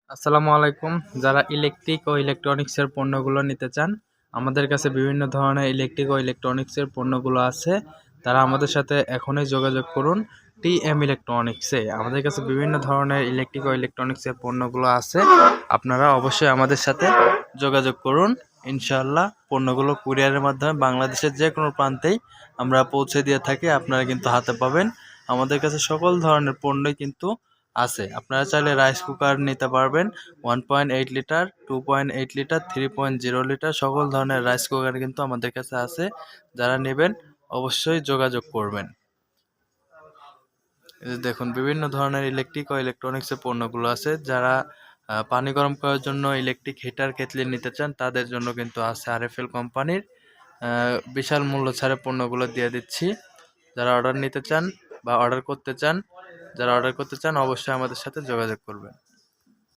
আসসালামু আলাইকুম। যারা ইলেকট্রিক ও ইলেকট্রনিক্সের পণ্যগুলো নিতে চান, আমাদের কাছে বিভিন্ন ধরনের ইলেকট্রিক ও ইলেকট্রনিক্সের পণ্যগুলো আছে। তারা আমাদের সাথে এখনই যোগাযোগ করুন টিএম ইলেকট্রনিক্সে। আমাদের কাছে বিভিন্ন ধরনের ইলেকট্রিক ও ইলেকট্রনিক্সের পণ্যগুলো আছে। আপনারা অবশ্যই আমাদের সাথে যোগাযোগ করুন। ইনশাআল্লাহ পণ্যগুলো কুরিয়ারের মাধ্যমে বাংলাদেশের যে কোনো প্রান্তেই আমরা পৌঁছে দিয়ে থাকি। আপনারা কিন্তু হাতে পাবেন। আমাদের কাছে সকল ধরনের পণ্যই কিন্তু আছে। আপনারা চাইলে রাইস কুকার নিতে পারবেন 1.8 লিটার, 2.8 লিটার, 3.0 লিটার সকল ধরনের রাইস কুকার কিন্তু আমাদের কাছে আছে। যারা নেবেন অবশ্যই যোগাযোগ করবেন। এই যে দেখুন বিভিন্ন ধরনের ইলেকট্রিক ও ইলেকট্রনিক্সের পণ্যগুলো আছে। যারা পানি গরম করার জন্য ইলেকট্রিক হিটার কেটলি নিতে চান তাদের জন্য কিন্তু আছে আরএফএল কোম্পানির বিশাল মূল্য ছাড়ে পণ্যগুলো দিয়ে দিচ্ছি। যারা অর্ডার নিতে চান বা অর্ডার করতে চান, যারা অর্ডার করতে চান অবশ্যই আমাদের সাথে যোগাযোগ করবেন।